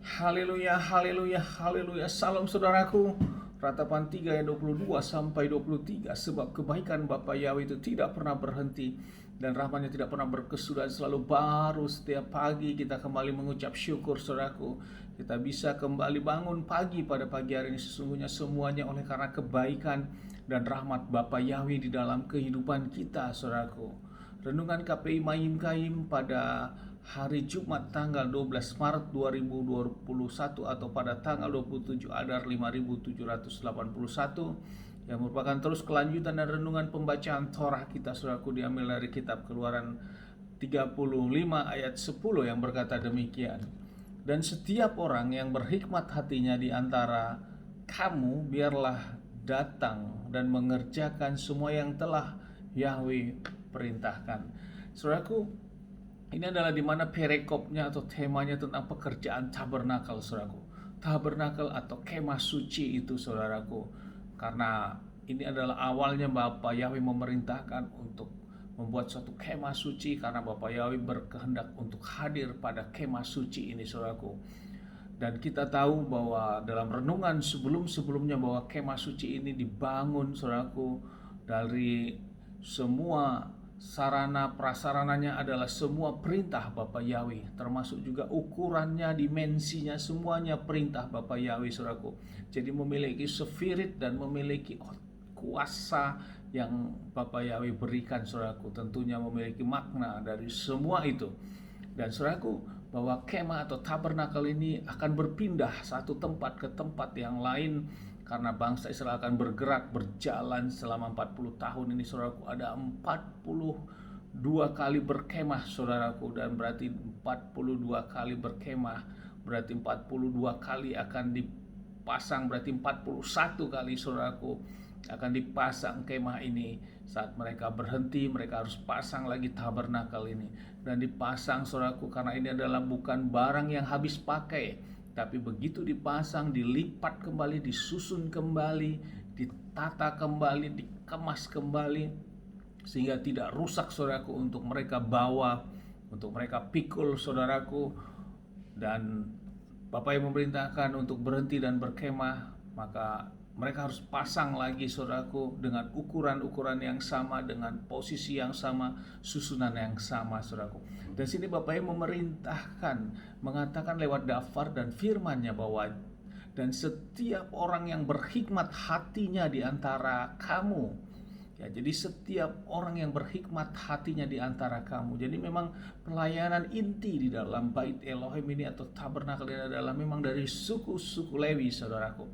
Haleluya, haleluya, haleluya. Salam saudaraku. Ratapan 3 ayat 22 sampai 23. Sebab kebaikan Bapa Yahweh itu tidak pernah berhenti, dan rahmatnya tidak pernah berkesudahan, selalu baru setiap pagi. Kita kembali mengucap syukur saudaraku. Kita bisa kembali bangun pagi pada pagi hari ini. Sesungguhnya semuanya oleh karena kebaikan dan rahmat Bapa Yahweh di dalam kehidupan kita saudaraku. Renungan KPI Mayim Kaim pada hari Jumat tanggal 12 Maret 2021 atau pada tanggal 27 Adar 5781, yang merupakan terus kelanjutan dan renungan pembacaan Torah kita saudaraku, diambil dari kitab Keluaran 35 ayat 10 yang berkata demikian. Dan setiap orang yang berhikmat hatinya di antara kamu biarlah datang dan mengerjakan semua yang telah Yahweh perintahkan. Saudaraku, ini adalah dimana perekopnya atau temanya tentang pekerjaan tabernakel saudaraku. Tabernakel atau kemah suci itu saudaraku. Karena ini adalah awalnya Bapa Yahweh memerintahkan untuk membuat suatu kemah suci, karena Bapa Yahweh berkehendak untuk hadir pada kemah suci ini saudaraku. Dan kita tahu bahwa dalam renungan sebelum-sebelumnya bahwa kemah suci ini dibangun saudaraku dari semua sarana prasarananya adalah semua perintah Bapa Yahweh, termasuk juga ukurannya, dimensinya, semuanya perintah Bapa Yahweh saudaraku. Jadi memiliki spirit dan memiliki kuasa yang Bapa Yahweh berikan saudaraku, tentunya memiliki makna dari semua itu. Dan saudaraku, bahwa kemah atau tabernakel ini akan berpindah satu tempat ke tempat yang lain, karena bangsa Israel akan bergerak berjalan selama 40 tahun ini saudaraku. Ada 42 kali berkemah saudaraku, dan berarti 42 kali berkemah berarti 42 kali akan dipasang, berarti 41 kali saudaraku akan dipasang kemah ini. Saat mereka berhenti, mereka harus pasang lagi tabernakel ini, dan dipasang saudaraku, karena ini adalah bukan barang yang habis pakai, tapi begitu dipasang, dilipat kembali, disusun kembali, ditata kembali, dikemas kembali, sehingga tidak rusak saudaraku, untuk mereka bawa, untuk mereka pikul saudaraku. Dan Bapak yang memerintahkan untuk berhenti dan berkemah, maka mereka harus pasang lagi saudaraku dengan ukuran-ukuran yang sama, dengan posisi yang sama, susunan yang sama saudaraku. Dan sini Bapak yang memerintahkan, mengatakan lewat daftar dan firman-Nya bahwa dan setiap orang yang berhikmat hatinya di antara kamu. Ya, jadi setiap orang yang berhikmat hatinya di antara kamu. Jadi memang pelayanan inti di dalam Bait Elohim ini atau tabernakel ini adalah memang dari suku-suku Lewi saudaraku.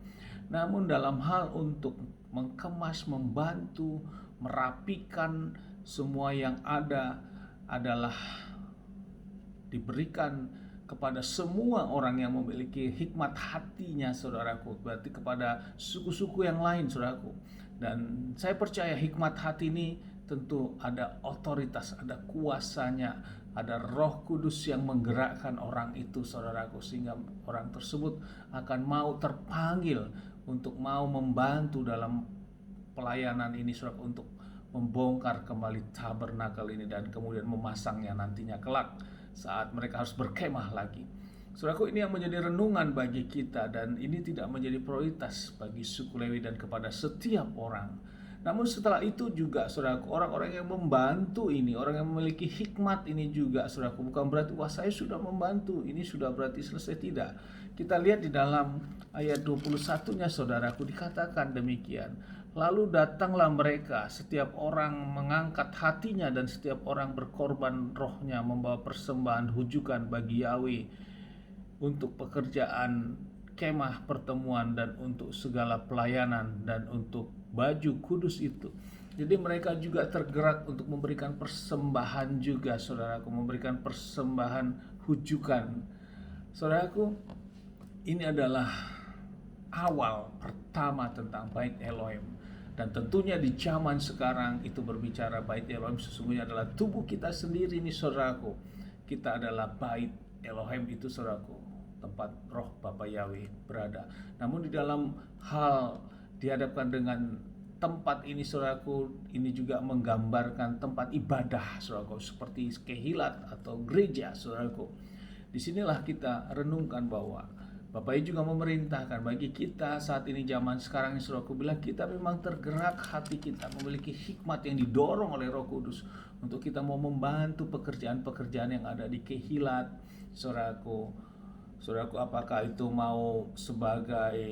Namun dalam hal untuk mengemas, membantu, merapikan semua yang ada adalah diberikan kepada semua orang yang memiliki hikmat hatinya saudaraku, berarti kepada suku-suku yang lain saudaraku. Dan saya percaya hikmat hati ini tentu ada otoritas, ada kuasanya, ada Roh Kudus yang menggerakkan orang itu saudaraku, sehingga orang tersebut akan mau terpanggil untuk mau membantu dalam pelayanan ini saudaraku, untuk membongkar kembali tabernakel ini dan kemudian memasangnya nantinya kelak saat mereka harus berkemah lagi. Saudaraku, ini yang menjadi renungan bagi kita, dan ini tidak menjadi prioritas bagi suku Lewi dan kepada setiap orang. Namun setelah itu juga saudaraku, orang-orang yang membantu ini, orang yang memiliki hikmat ini juga saudaraku, bukan berarti wah saya sudah membantu, ini sudah berarti selesai, tidak. Kita lihat di dalam ayat 21-nya saudaraku, dikatakan demikian. Lalu datanglah mereka, setiap orang mengangkat hatinya dan setiap orang berkorban rohnya, membawa persembahan hujukan bagi Yahweh untuk pekerjaan kemah pertemuan dan untuk segala pelayanan dan untuk baju kudus itu. Jadi mereka juga tergerak untuk memberikan persembahan juga saudaraku, memberikan persembahan hujukan. Saudaraku, ini adalah awal pertama tentang Bait Elohim. Dan tentunya di zaman sekarang itu berbicara Bait Elohim sesungguhnya adalah tubuh kita sendiri nih saudaraku. Kita adalah Bait Elohim itu saudaraku, tempat roh Bapa Yahweh berada. Namun di dalam hal dihadapkan dengan tempat ini saudaraku, ini juga menggambarkan tempat ibadah saudaraku, seperti kehilat atau gereja saudaraku. Disinilah kita renungkan bahwa Bapak Ibu juga memerintahkan bagi kita saat ini zaman sekarang ini, saudaraku, bilang kita memang tergerak hati kita, memiliki hikmat yang didorong oleh Roh Kudus untuk kita mau membantu pekerjaan-pekerjaan yang ada di Kehilat, saudaraku. Saudaraku, apakah itu mau sebagai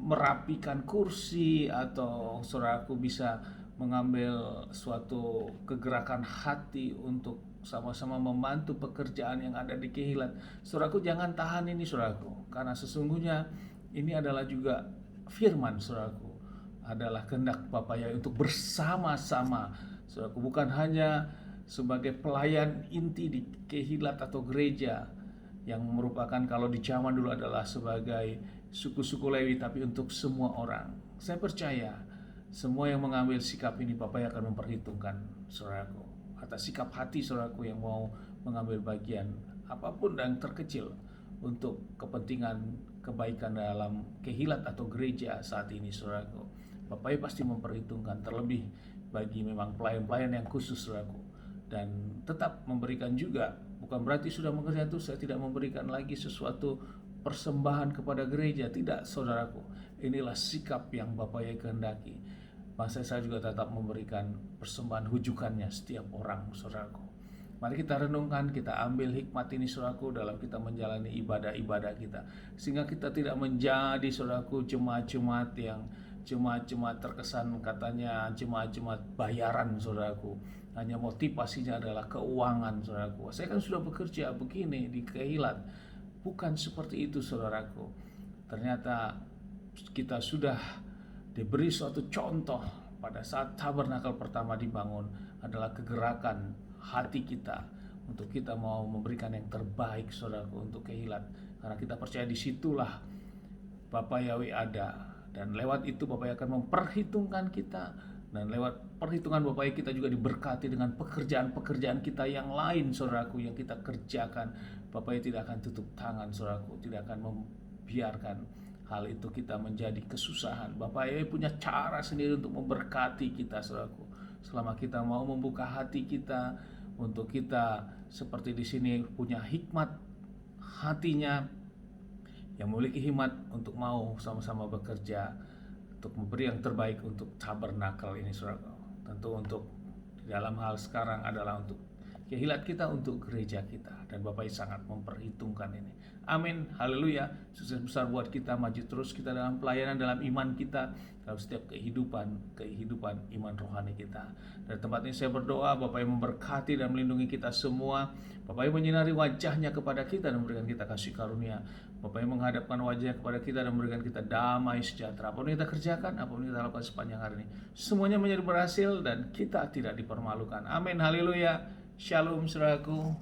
merapikan kursi, atau saudaraku bisa mengambil suatu kegerakan hati untuk sama-sama membantu pekerjaan yang ada di Kehilat. Saudaraku, jangan tahan ini, saudaraku, karena sesungguhnya ini adalah juga firman, saudaraku, adalah kehendak Bapa ya untuk bersama-sama, saudaraku, bukan hanya sebagai pelayan inti di Kehilat atau gereja yang merupakan kalau di zaman dulu adalah sebagai suku-suku Lewi, tapi untuk semua orang. Saya percaya semua yang mengambil sikap ini Bapak akan memperhitungkan, saudaraku, atas sikap hati saudaraku yang mau mengambil bagian apapun yang terkecil untuk kepentingan kebaikan dalam Kehilat atau gereja saat ini, saudaraku. Bapak pasti memperhitungkan, terlebih bagi memang pelayan-pelayan yang khusus, saudaraku, dan tetap memberikan juga. Bukan berarti sudah mengerjakan itu saya tidak memberikan lagi sesuatu persembahan kepada gereja. Tidak, saudaraku. Inilah sikap yang Bapak Yai kehendaki. Bangsa saya juga tetap memberikan persembahan hujukannya setiap orang, saudaraku. Mari kita renungkan, kita ambil hikmat ini, saudaraku, dalam kita menjalani ibadah-ibadah kita, sehingga kita tidak menjadi, saudaraku, jemaat-jemaat yang jemaat-jemaat terkesan katanya jemaat-jemaat bayaran, saudaraku. Hanya motivasinya adalah keuangan, saudaraku. Saya kan sudah bekerja begini di Kehilat. Bukan seperti itu, saudaraku. Ternyata kita sudah diberi suatu contoh pada saat tabernakel pertama dibangun adalah kegerakan hati kita untuk kita mau memberikan yang terbaik, saudaraku, untuk Kehilat. Karena kita percaya disitulah Bapak Yahweh ada, dan lewat itu Bapak akan memperhitungkan kita, dan lewat perhitungan Bapak kita juga diberkati dengan pekerjaan-pekerjaan kita yang lain, saudaraku, yang kita kerjakan. Bapak tidak akan tutup tangan, saudaraku, tidak akan membiarkan hal itu kita menjadi kesusahan. Bapak punya cara sendiri untuk memberkati kita, saudaraku, selama kita mau membuka hati kita untuk kita seperti di sini punya hikmat hatinya, yang memiliki hikmat untuk mau sama-sama bekerja untuk memberi yang terbaik untuk tabernakel ini, saudara. Tentu untuk dalam hal sekarang adalah untuk Kehilat kita, untuk gereja kita, dan Bapak sangat memperhitungkan ini. Amin, haleluya. Sukses besar buat kita, maju terus kita dalam pelayanan, dalam iman kita, dalam setiap kehidupan iman rohani kita. Dari tempat ini saya berdoa Bapak yang memberkati dan melindungi kita semua. Bapak yang menyinari wajahnya kepada kita dan memberikan kita kasih karunia. Bapak yang menghadapkan wajahnya kepada kita dan memberikan kita damai sejahtera. Apapun yang kita kerjakan, apapun yang kita lakukan sepanjang hari ini, semuanya menjadi berhasil dan kita tidak dipermalukan. Amin, haleluya. Shalom, saudaraku.